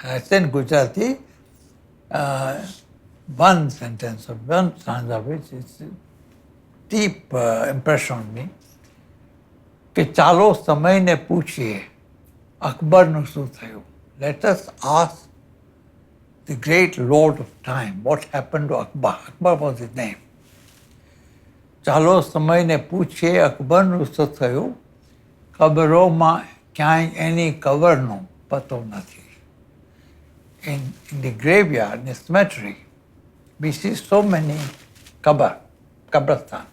I said Gujarati, one sentence of one stanza which is deep impression on me. કે ચાલો સમયને પૂછીએ અકબરનું શું થયું. Let us ask the great lord of time what happened to Akbar. Akbar was his name. ચાલો સમયને પૂછીએ અકબરનું શું થયું. કબરોમાં ક્યાંય એની કબરનો પતો નથી. In the graveyard, in the cemetery, we see so many kabristan.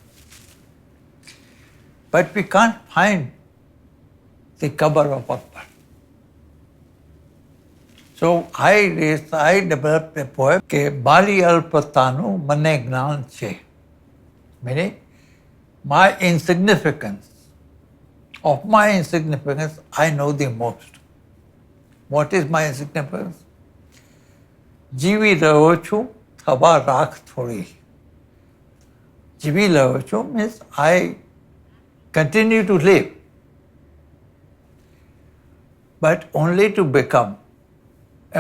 But we can't find the kabar of Akbar. So I developed a poem, ke Bali Alpatanu Mane Gnan Che. Meaning, my insignificance, of my insignificance, I know the most. What is my insignificance? જીવી રહ્યો છું, થવા રાખ થોડી. જીવી રહ્યો છું means I continue to live, but only to become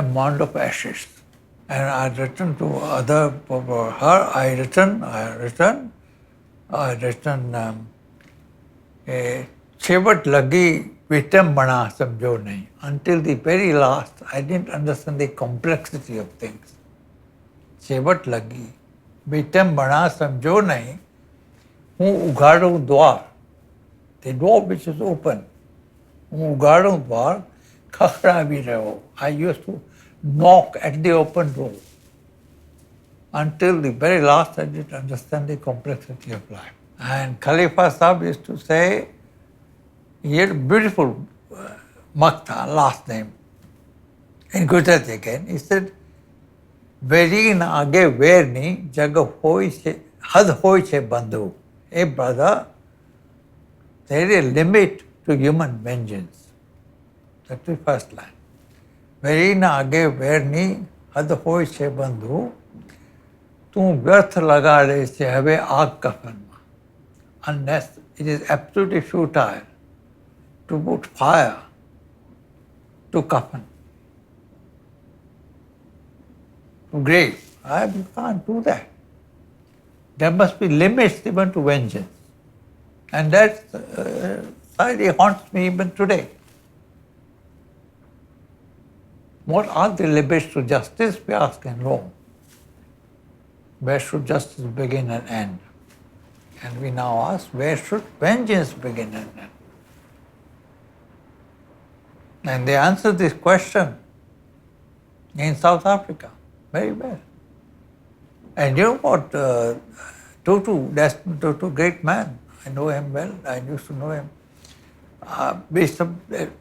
a mound of ashes. And I written to other, for her, I written, Chhevat લગી વિટંબણા સમજો નહીં. Until the very last, I didn't understand the complexity of things. Chhevat લગી વિટંબણા સમજો નહીં. હું ઉઘાડું દ્વાર, the door which is open. હું ઉઘાડું દ્વાર, ખખડાવી રહ્યો. I used to knock at the open door. Until the very last, I didn't understand the complexity of life. And Khalifa Sahib used to say, he had a beautiful Makta, last name, in Gujarati again. He said, Verin age verni jag hoy che, had hoy che bandhu. Hey brother, there is a limit to human vengeance. That's the first line. Verin age verni had hoy che bandhu. તું વ્યર્થ લગાડે છે હવે આગ કફનમાં. Unless it is absolutely futile to put fire to coffin, to grave. You can't do that. There must be limits even to vengeance. And that slightly haunts me even today. What are the limits to justice, we ask in Rome? Where should justice begin and end? And we now ask, where should vengeance begin and end? And they answered this question in South Africa very well. And you know what? Tutu, Desmond Tutu, great man. I know him well. I used to know him.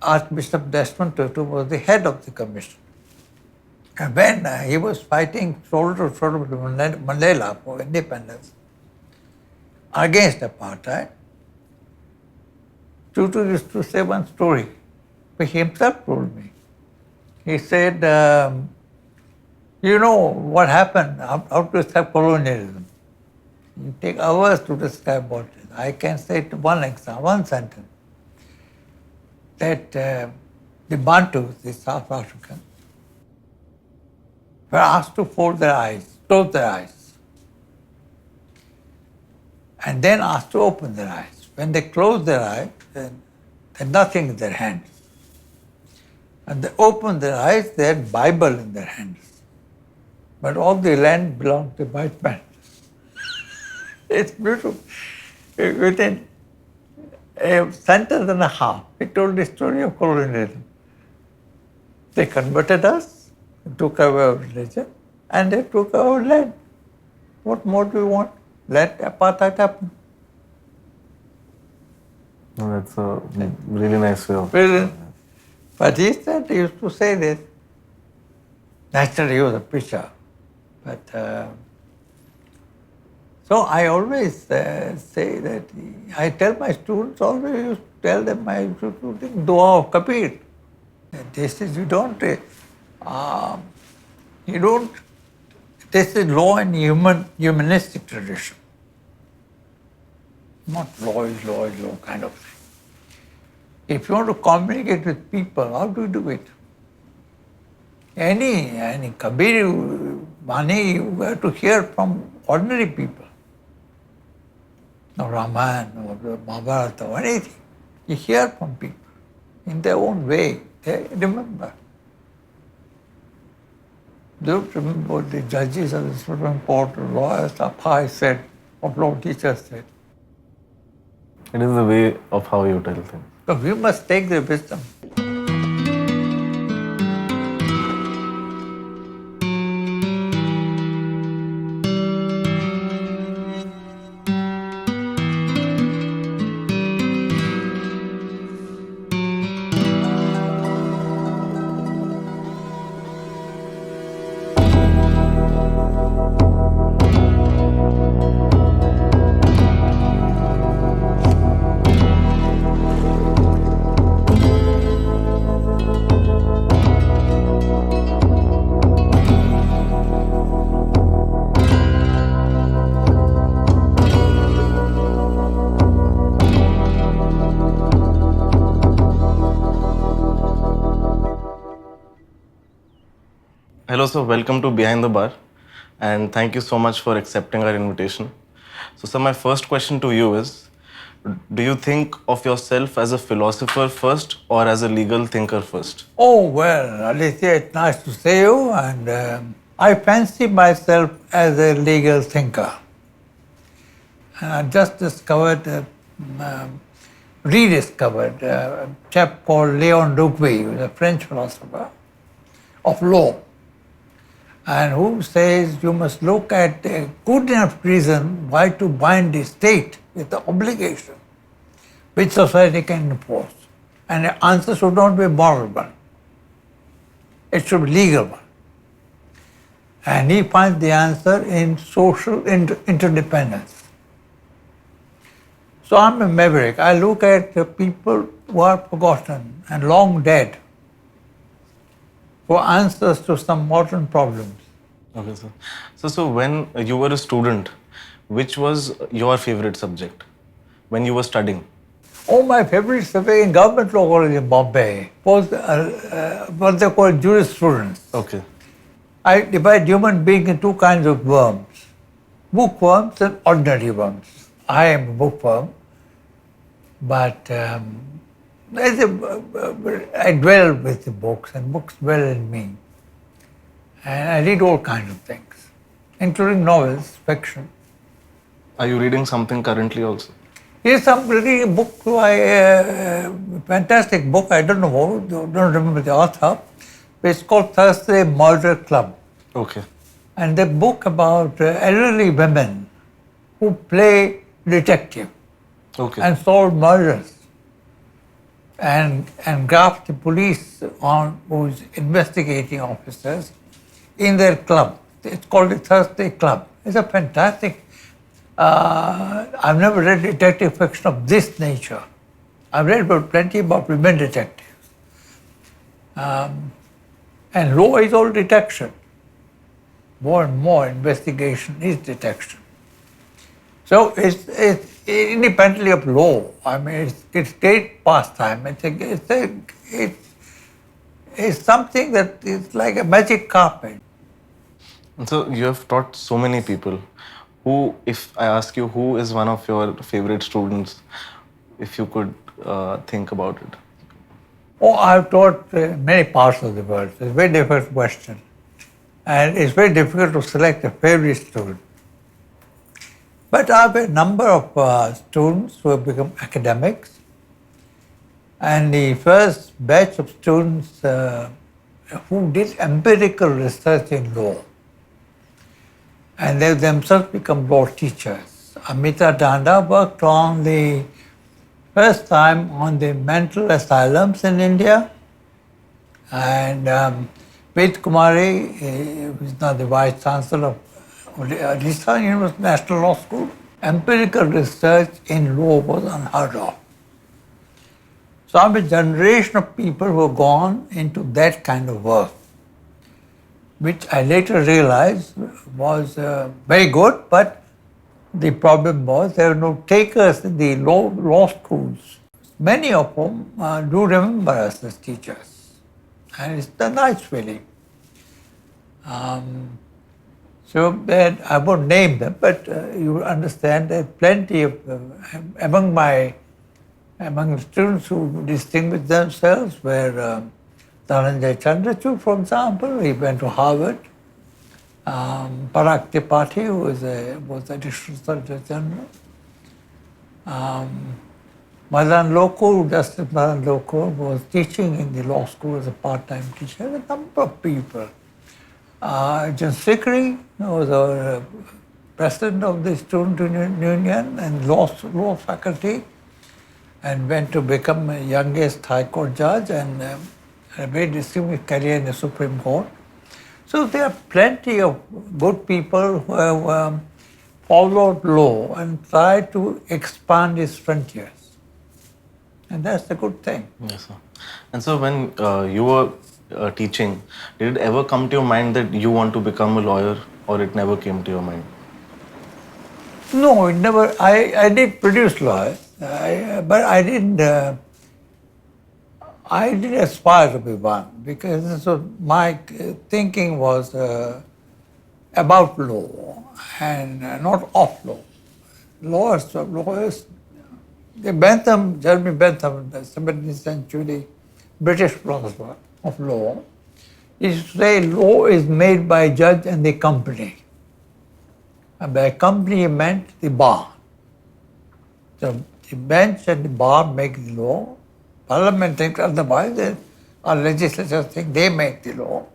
Archbishop Desmond Tutu was the head of the commission. And when he was fighting shoulder to shoulder with Mandela for independence against apartheid, Tutu used to say one story, which he himself told me. He said, you know what happened, how to describe colonialism. You take hours to describe what it is. I can say it one example, one sentence, that the Bantus, the South Africans, were asked to fold their eyes, close their eyes, and then asked to open their eyes. When they closed their eyes, then they had nothing in their hands. And they opened their eyes, they had Bible in their hands. But all the land belonged to white man. It's beautiful. Within a sentence and a half, he told the story of colonialism. They converted us, took away our religion, and they took our land. What more do we want? Let apartheid happen. No, that's a really nice way of... But he said, he used to say this. Naturally, he was a preacher. But so I always say that, I tell my students, always used to tell them, I used to think Dua of Kabir. This is, you don't, this is law in humanistic tradition. Not law is law kind of thing. If you want to communicate with people, how do you do it? Any Kabir, Bani, you have to hear from ordinary people. No Ramayana or Mahabharata or anything. You hear from people in their own way. They remember. They don't remember what the judges of the Supreme Court, or lawyers, Apai said, what law teachers said. It is the way of how you tell things. So we must take the wisdom. Hello, sir. Welcome to Behind the Bar, and thank you so much for accepting our invitation. So, sir, my first question to you is, do you think of yourself as a philosopher first or as a legal thinker first? Oh, well, Alicia, it's nice to see you, and I fancy myself as a legal thinker. And I just rediscovered a chap called Leon Dupuy, who's a French philosopher of law, and who says you must look at a good enough reason why to bind the state with the obligation which society can impose. And the answer should not be a moral one. It should be legal one. And he finds the answer in social interdependence. So I'm a maverick. I look at the people who are forgotten and long dead for answers to some modern problems. Okay, sir. So when you were a student, which was your favorite subject when you were studying? Oh, my favorite subject in government law college in Bombay was what they call jurisprudence. Okay. I divide human being in two kinds of worms, bookworms and ordinary worms. I am a bookworm, but I dwell with the books, and books dwell in me. And I read all kinds of things, including novels, fiction. Are you reading something currently also? Yes, I'm reading a book, fantastic book, I don't remember the author. It's called Thursday Murder Club. Okay. And the book about elderly women who play detective and solve murders and graft the police on who's investigating officers in their club. It's called the Thursday Club. It's a fantastic. I've never read detective fiction of this nature. I've read plenty about women detectives. And law is all detection. More and more investigation is detection. So it's independently of law. I mean, it's great pastime. It's something that is like a magic carpet. And so you have taught so many people. Who, if I ask you, who is one of your favorite students, if you could think about it? Oh, I've taught many parts of the world. It's a very difficult question. And it's very difficult to select a favorite student. But I have a number of students who have become academics. And the first batch of students who did empirical research in law. And they themselves become law teachers. Amita Danda worked on the first time on the mental asylums in India. And Ved Kumari, who is now the Vice Chancellor of Odisha University National Law School, empirical research in law was unheard of. So I'm a generation of people who have gone into that kind of work, which I later realized was very good, but the problem was there were no takers in the law schools. Many of whom do remember us as teachers. And it's a nice feeling. So that I won't name them, but you will understand that plenty of among the students who distinguished themselves were Dhananjay Chandrachud, for example. He went to Harvard. Parag Tripathi, who was Additional Solicitor General. Madan Lokur, Justice Madan Lokur, was teaching in the law school as a part-time teacher. A number of people. John Sikri was our president of the Student Union and law faculty, and went to become the youngest High Court judge and had a very distinguished career in the Supreme Court. So there are plenty of good people who have followed law and tried to expand its frontiers. And that's the good thing. Yes, sir. And so when you were teaching, did it ever come to your mind that you want to become a lawyer, or it never came to your mind? No, it never. I did produce lawyers, but I didn't aspire to be one, because so my thinking was about law and not of law. Lawyers, Jeremy Bentham, the 17th century British philosopher of law, used to say law is made by judge and the company. And by company he meant the bar. So the bench and the bar make the law. Parliament thinks otherwise, our legislatures think they make the law.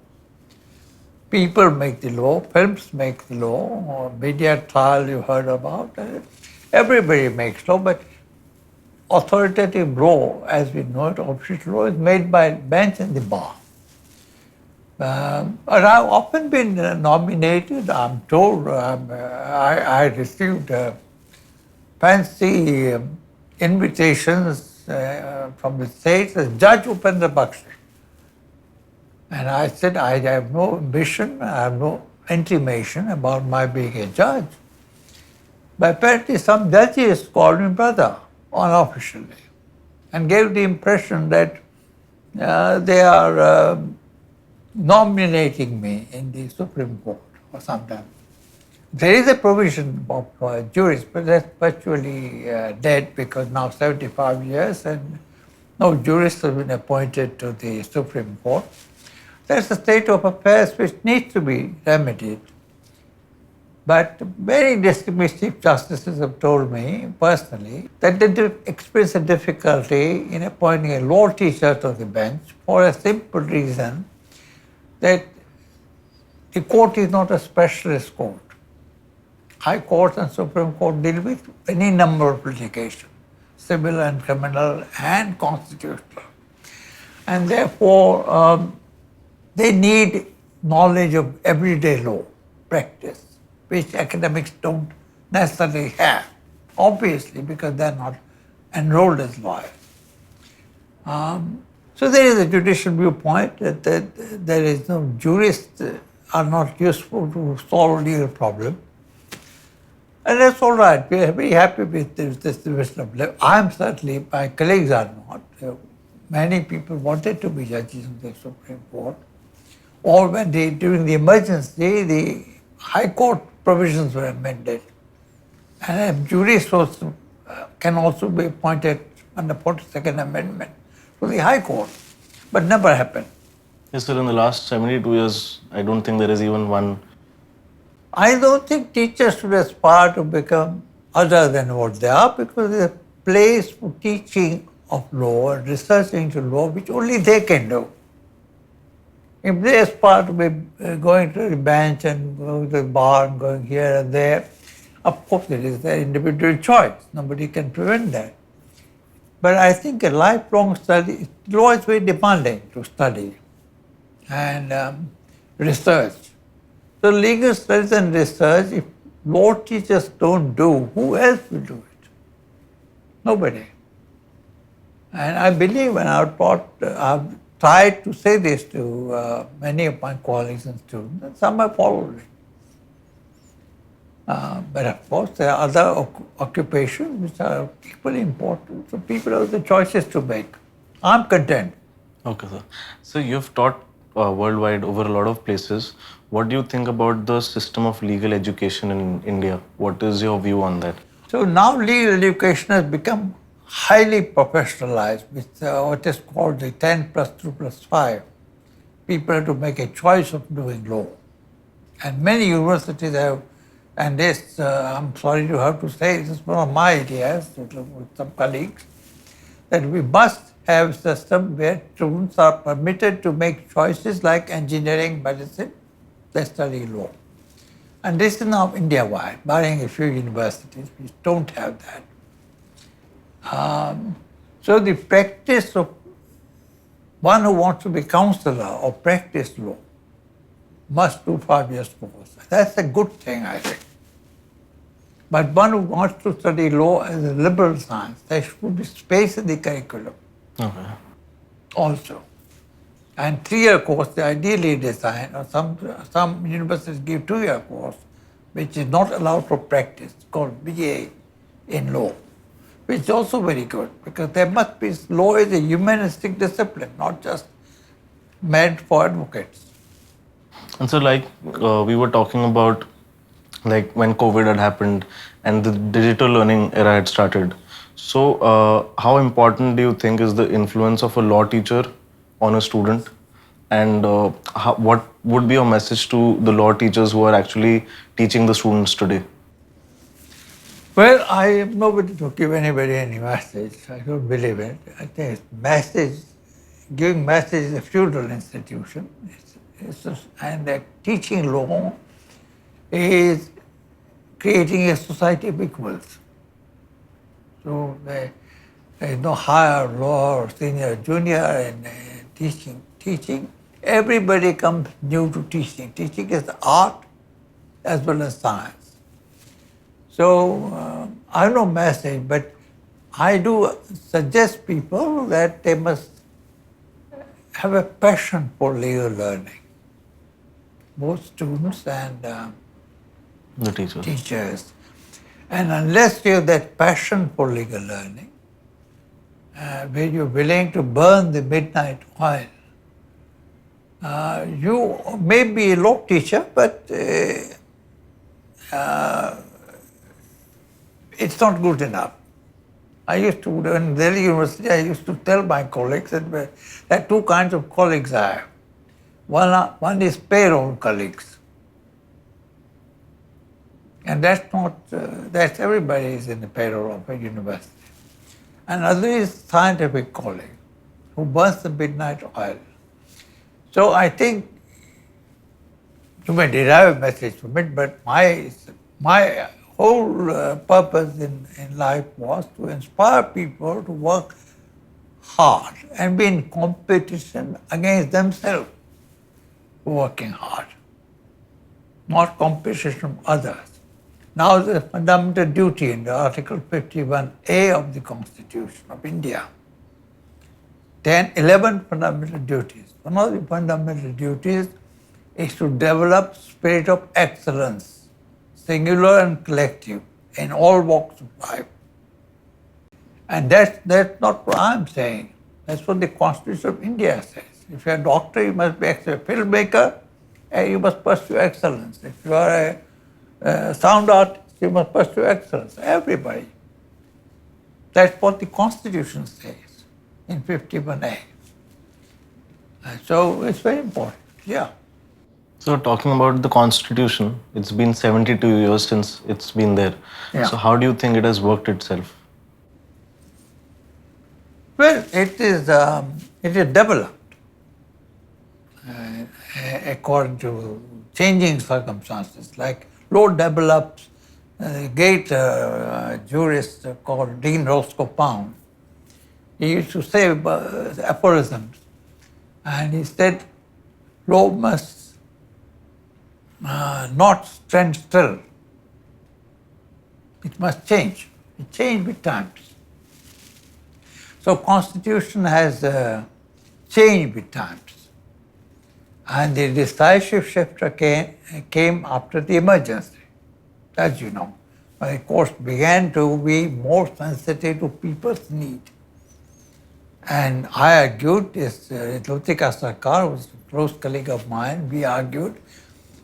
People make the law, films make the law, or media trial you heard about. Everybody makes law, but authoritative law, as we know it, official law, is made by bench and the bar. And I've often been nominated. I'm told I received fancy invitations from the States as Judge Upendra Baxi. And I said, I have no ambition, I have no intimation about my being a judge. But apparently some judges called me brother unofficially and gave the impression that they are nominating me in the Supreme Court or something. There is a provision of jurists, but that's virtually dead, because now 75 years and no jurist has been appointed to the Supreme Court. That's a state of affairs which needs to be remedied. But many distinguished chief justices have told me personally that they experience a difficulty in appointing a law teacher to the bench for a simple reason, that the court is not a specialist court. High Court and Supreme Court deal with any number of litigation, civil and criminal and constitutional. And therefore, they need knowledge of everyday law practice, which academics don't necessarily have, obviously, because they're not enrolled as lawyers. So there is a judicial viewpoint that there is no jurists are not useful to solve legal problems. And that's all right. We are very happy with this division of labor. I am certainly, my colleagues are not. Many people wanted to be judges of the Supreme Court. Or when during the emergency, the High Court provisions were amended. And a jurist can also be appointed under 42nd Amendment to the High Court. But never happened. Yes, sir, in the last 72 years, I don't think there is even one. I don't think teachers should aspire to become other than what they are, because there's a place for teaching of law and researching into law which only they can do. If they aspire to be going to the bench and going to the bar and going here and there, of course it is their individual choice. Nobody can prevent that. But I think a lifelong study, law is very demanding to study and research. So legal studies and research, if law teachers don't do, who else will do it? Nobody. And I believe when I've tried to say this to many of my colleagues and students, and some have followed it. But of course, there are other occupations which are equally important. So people have the choices to make. I'm content. Okay, sir. So you've taught worldwide over a lot of places. What do you think about the system of legal education in India? What is your view on that? So now legal education has become highly professionalized with what is called the 10 plus 2 plus 5. People have to make a choice of doing law. And many universities have, and this, I'm sorry to have to say, this is one of my ideas with some colleagues, that we must have a system where students are permitted to make choices like engineering, medicine, they study law. And this is now India-wide, barring a few universities which don't have that. So the practice of one who wants to be counselor or practice law must do 5 years course. That's a good thing, I think. But one who wants to study law as a liberal science, there should be space in the curriculum also. And 3-year course, they ideally designed, or some universities give 2-year course, which is not allowed for practice, called BA in law, which is also very good, because there must be, law is a humanistic discipline, not just meant for advocates. And so, like we were talking about, like when COVID had happened and the digital learning era had started. So, how important do you think is the influence of a law teacher on a student? And what would be your message to the law teachers who are actually teaching the students today? Well, I am nobody to give anybody any message. I don't believe it. I think giving message is a feudal institution. And teaching law is creating a society of equals. So there is no higher law or senior, junior in teaching. Everybody comes new to teaching. Teaching is art as well as science. So I have no message, but I do suggest people that they must have a passion for legal learning, both students and The teachers. And unless you have that passion for legal learning, where you're willing to burn the midnight oil, you may be a law teacher, but it's not good enough. I used to, in Delhi University, I used to tell my colleagues that there are 2 kinds of colleagues I have. One is payroll colleagues. And that's not, that's everybody is in the payroll of a university. Another is scientific colleague who burns the midnight oil. So I think you may derive a message from it, but my whole purpose in life was to inspire people to work hard and be in competition against themselves working hard, not competition from others. Now the fundamental duty in the Article 51A of the Constitution of India, 11 fundamental duties. One of the fundamental duties is to develop spirit of excellence, singular and collective, in all walks of life. And that's not what I'm saying. That's what the Constitution of India says. If you're a doctor, you must be a filmmaker, and you must pursue excellence. If you are a sound artist, you must pursue excellence. Everybody. That's what the Constitution says in 51A. So it's very important, yeah. So, talking about the Constitution, it's been 72 years since it's been there. Yeah. So, how do you think it has worked itself? Well, it is developed according to changing circumstances. Like law develops, a great jurist called Dean Roscoe Pound, he used to say aphorisms, and he said, law must not stand still. It must change. It changes with times. So Constitution has changed with times. And the decisive shifter came after the emergency, as you know. When the courts began to be more sensitive to people's need. And I argued, this Lutika Sarkar was a close colleague of mine, we argued.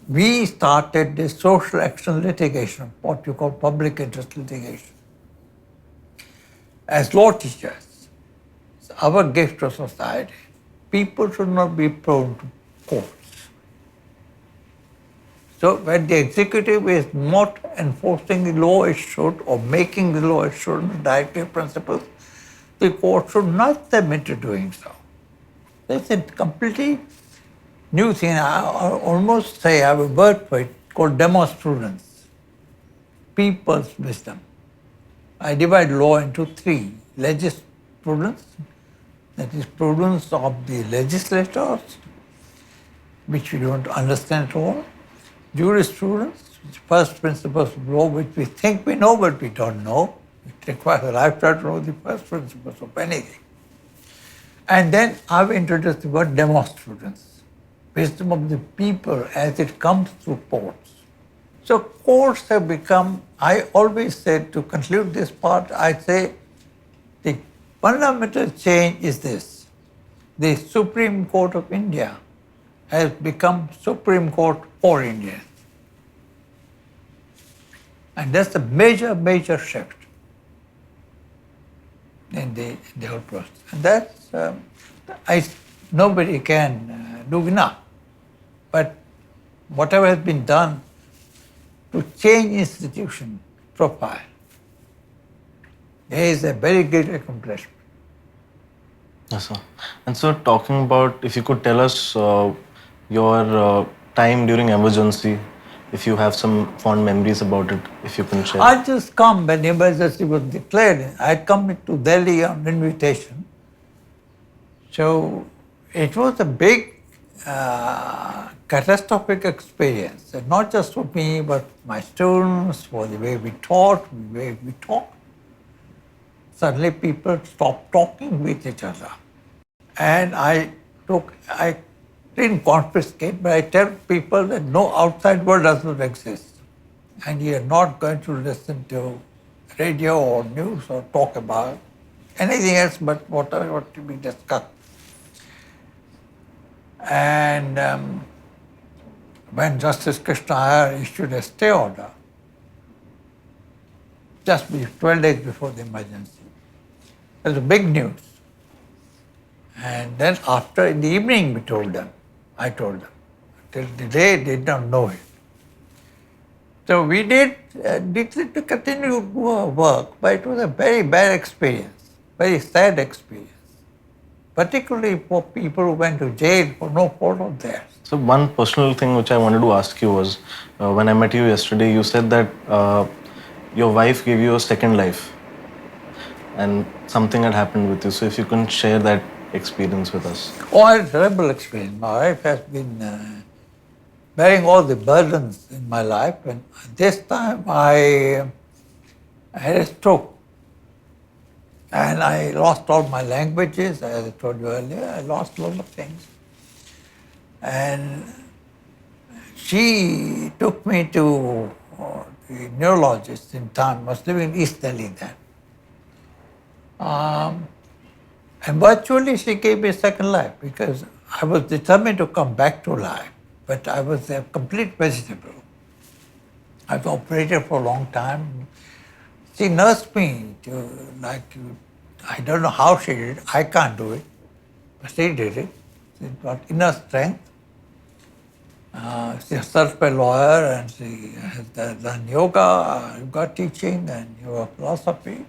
We started this social action litigation, what you call public interest litigation. As law teachers, it's our gift to society. People should not be prone to courts. So when the executive is not enforcing the law it should, or making the law it should, directive principles, the court should nudge them into doing so. It's a completely new thing. I almost say I have a word for it called demonstrance, people's wisdom. I divide law into three: legisprudence, that is prudence of the legislators, which we don't understand at all; jurisprudence, which first principles of law, which we think we know but we don't know. It requires a lifetime to know the first principles of anything. And then I've introduced the word demonstrance, wisdom of the people as it comes through courts. So courts have become, I always say, to conclude this part, I say the fundamental change is this: the Supreme Court of India has become Supreme Court for Indians. And that's a major, major shift in the whole process. And that's, nobody can do enough. But whatever has been done to change institution profile is a very great accomplishment. Yes, sir. And so, talking about, if you could tell us your time during emergency, if you have some fond memories about it, if you can share. I just come when emergency was declared. I come to Delhi on invitation. So it was a big catastrophic experience, and not just for me, but my students, for the way we taught, the way we talked. Suddenly people stopped talking with each other. And I didn't confiscate, but I tell people that no outside world does not exist. And you're not going to listen to radio or news or talk about anything else but whatever to be discussed. And when Justice Krishna Iyer issued a stay order, just 12 days before the emergency, it was big news. And then after, in the evening, I told them. Till the day, they did not know it. So we did to continue to do our work, but it was a very bad experience, very sad experience, particularly for people who went to jail for no fault of theirs. So one personal thing which I wanted to ask you was, when I met you yesterday, you said that your wife gave you a second life and something had happened with you. So if you can share that experience with us. Oh, I had a terrible experience. My wife has been bearing all the burdens in my life, and this time I had a stroke. And I lost all my languages, as I told you earlier. I lost a lot of things. And she took me to the neurologist in town. I was living in East Delhi then. And virtually she gave me a second life because I was determined to come back to life, but I was a complete vegetable. I was operated for a long time. She nursed me to, I don't know how she did it. I can't do it, but she did it. She got inner strength. She's herself a lawyer, and she has done yoga teaching and yoga philosophy.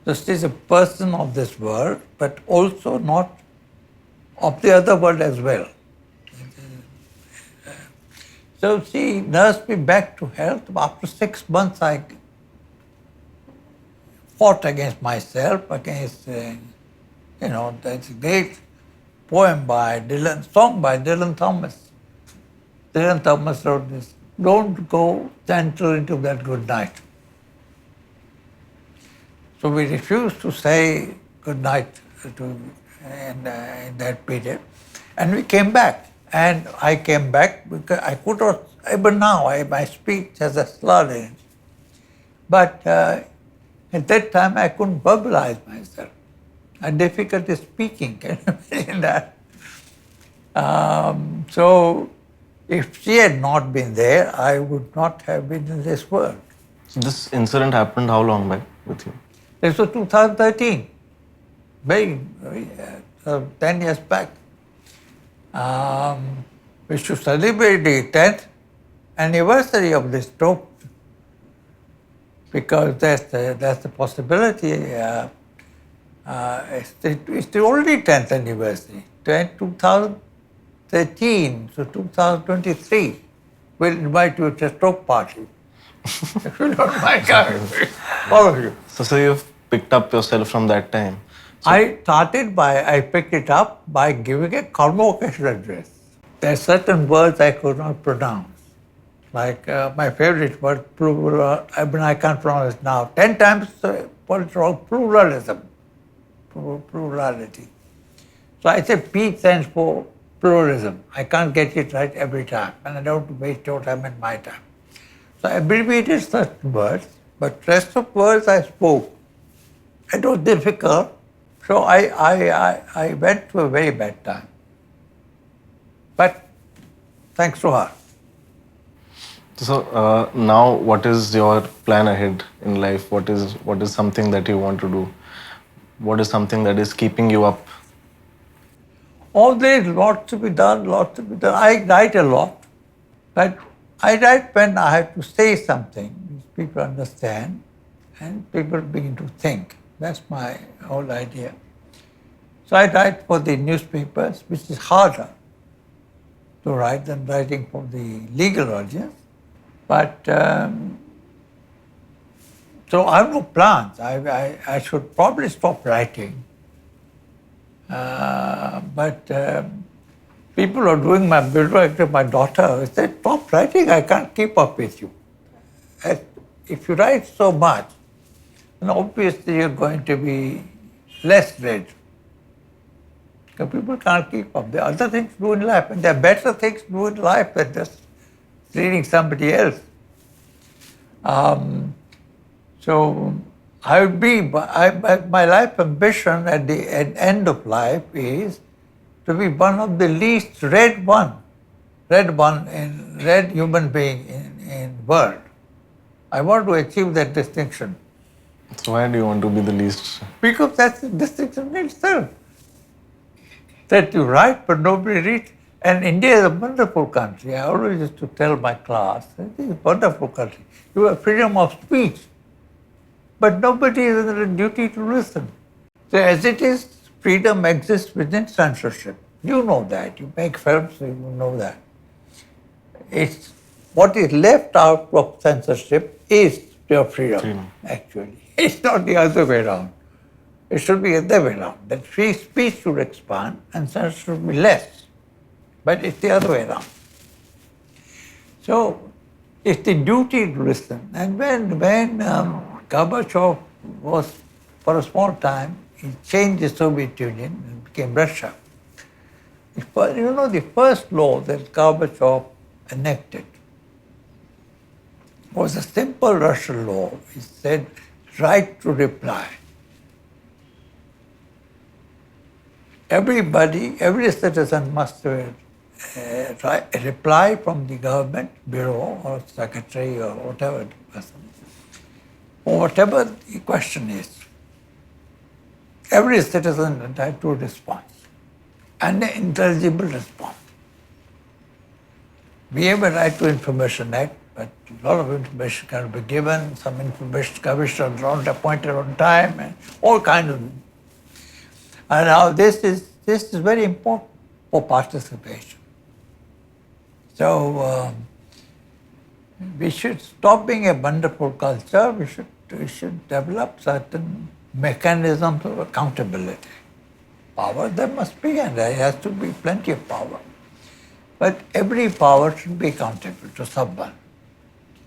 So she's a person of this world, but also not of the other world as well. So she nursed me back to health. After 6 months, I fought against myself, against, there's a great poem by song by Dylan Thomas. Dylan Thomas wrote this: "Don't go gentle into that good night." So we refused to say good night in that period. And we came back. And I came back because I could not, even now, my speech has a slur in it. But at that time, I couldn't verbalize myself. and difficulty speaking. Can you imagine that? So, if she had not been there, I would not have been in this world. So this incident happened how long back with you? This was 2013, very 10 years back. We should celebrate the 10th anniversary of this stroke because that's the possibility. It's already 10th anniversary, 2013, so 2023. We'll invite you to a stroke party. If you don't mind coming, all of you. So you've picked up yourself from that time. I picked it up by giving a convocation address. There are certain words I could not pronounce. Like my favorite word, plural, I can't pronounce it now. 10 times what is called pluralism, plurality. So I say P stands for pluralism. I can't get it right every time, and I don't waste your time and my time. So I abbreviated certain words, but rest of words I spoke. It was difficult, so I went through a very bad time. But thanks to her. So now, what is your plan ahead in life? What is something that you want to do? What is something that is keeping you up? Oh, there is lots to be done, lots to be done. I write a lot, but I write when I have to say something which people understand and people begin to think. That's my whole idea. So I write for the newspapers, which is harder to write than writing for the legal audience. But so I have no plans. I should probably stop writing. But people are doing my bibliography. My daughter said, "Stop writing. I can't keep up with you. If you write so much, then obviously you're going to be less read. Because people can't keep up. There are other things to do in life, and there are better things to do in life than just reading somebody else." So I would be, my life ambition at the end of life is to be one of the least read human being in world. I want to achieve that distinction. So why do you want to be the least? Because that's the distinction in itself. That you write but nobody reads. And India is a wonderful country. I always used to tell my class, it is a wonderful country. You have freedom of speech, but nobody is under a duty to listen. So as it is, freedom exists within censorship. You know that. You make films, so you know that. It's what is left out of censorship is your freedom, actually. It's not the other way around. It should be the other way around. That free speech should expand and censorship should be less. But it's the other way around. So it's the duty to listen. And when Gorbachev was, for a small time, he changed the Soviet Union and became Russia. You know, the first law that Gorbachev enacted was a simple Russian law. It said, right to reply. Every citizen must reply from the government bureau or secretary or whatever person, or whatever the question is. Every citizen is entitled to a response, and an intelligible response. We have a right to Information Act, but a lot of information can be given. Some information commissioners are not appointed on time, and all kinds of. And now this is very important for participation. So we should stop being a wonderful culture. We should develop certain mechanisms of accountability. Power there must be, and there has to be plenty of power. But every power should be accountable to someone,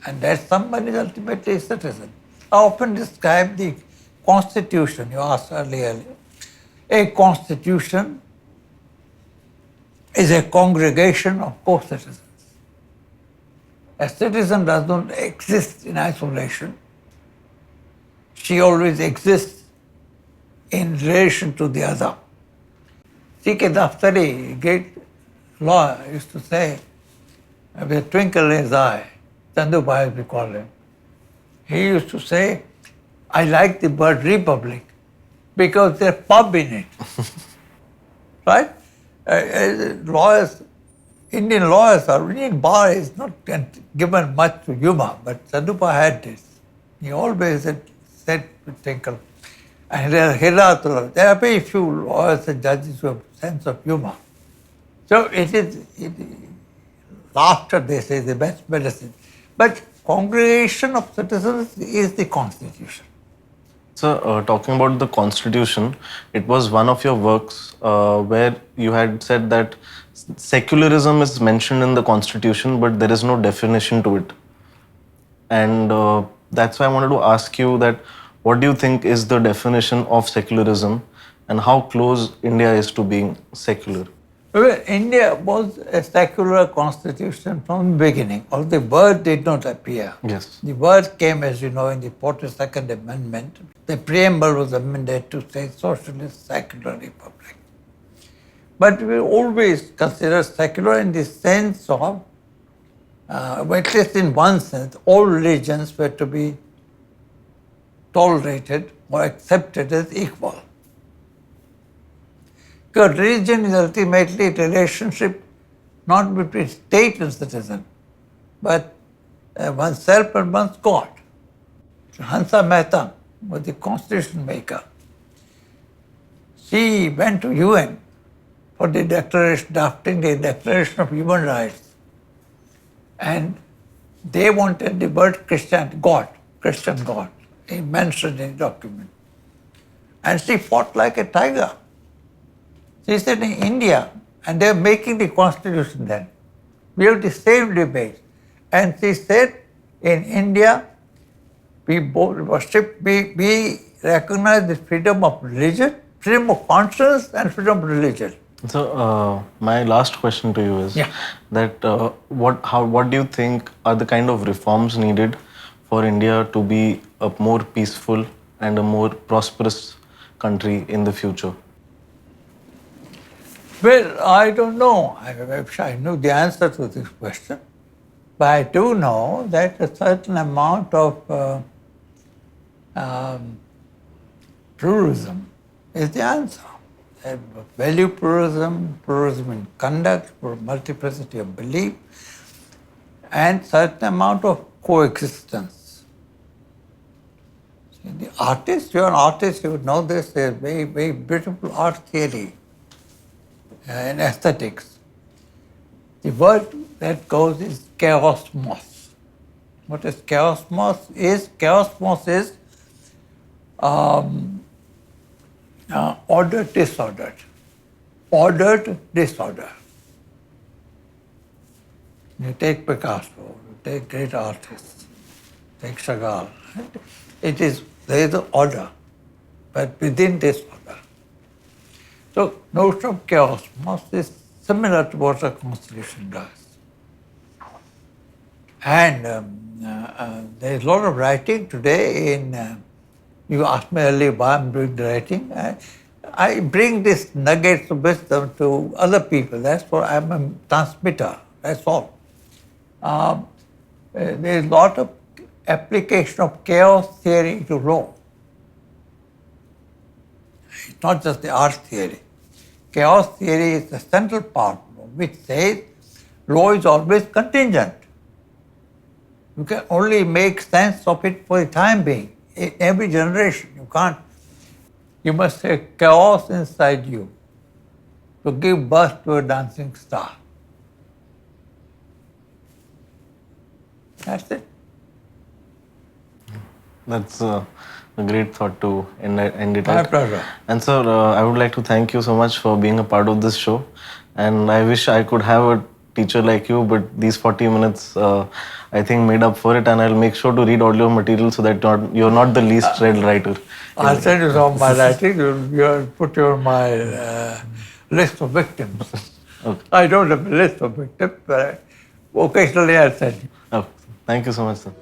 and that someone is ultimately a citizen. I often describe the Constitution. You asked earlier. A constitution is a congregation of co-citizens. A citizen does not exist in isolation. She always exists in relation to the other. C.K. Daftari, great lawyer, used to say, with a twinkle in his eye, Chandubai as we call him, he used to say, I like the word republic because there's pub in it. Right? Lawyers, Indian bar is not given much to humor, but Chandubai had this. He always said with twinkle. And there are very few lawyers and judges who have sense of humor. So laughter, they say, is the best medicine. But congregation of citizens is the Constitution. So, talking about the Constitution, it was one of your works where you had said that secularism is mentioned in the Constitution, but there is no definition to it. And that's why I wanted to ask you that what do you think is the definition of secularism and how close India is to being secular? Well, India was a secular constitution from the beginning, although the word did not appear. Yes. The word came, as you know, in the 42nd Amendment. The preamble was amended to say socialist secular republic. But we always consider secular in the sense of, at least in one sense, all religions were to be tolerated or accepted as equal. Because religion is ultimately a relationship not between state and citizen, but oneself and one's God. Hansa Mehta was the constitution maker. She went to UN for the declaration, drafting the Declaration of Human Rights. And they wanted the word Christian God. He mentioned in the document. And she fought like a tiger. She said in India, and they're making the constitution then, we have the same debate. And she said, in India, we recognize the freedom of religion, freedom of conscience, and freedom of religion. So, my last question to you is that what do you think are the kind of reforms needed for India to be a more peaceful and a more prosperous country in the future? Well, I don't know. I wish I knew the answer to this question. But I do know that a certain amount of pluralism is the answer. Value pluralism, pluralism in conduct, multiplicity of belief, and certain amount of coexistence. See, the artist, you're an artist, you would know this, there's very, very beautiful art theory in aesthetics. The word that goes is chaosmos. What is chaosmos? Chaosmos is ordered, disordered. Ordered, disorder. You take Picasso, you take great artists, take Chagall. There is an order, but within disorder. So, notion of chaosmos is similar to what a constitution does. And there is a lot of writing today in, you asked me earlier why I'm doing the writing. I bring this nuggets of wisdom to other people. That's what I'm a transmitter, that's all. There is a lot of application of chaos theory to law. It's not just the art theory. Chaos theory is the central part, which says law is always contingent. You can only make sense of it for the time being. In every generation, you can't. You must have chaos inside you to give birth to a dancing star. That's it. That's a great thought to end it My at. pleasure. And sir, I would like to thank you so much for being a part of this show. And I wish I could have a teacher like you, but these 40 minutes, I think, made up for it. And I'll make sure to read all your material so that you're not the least read writer. I'll send you some of my writing. You'll put you on my list of victims. Okay. I don't have a list of victims, but occasionally I'll send you. Okay. Thank you so much, sir.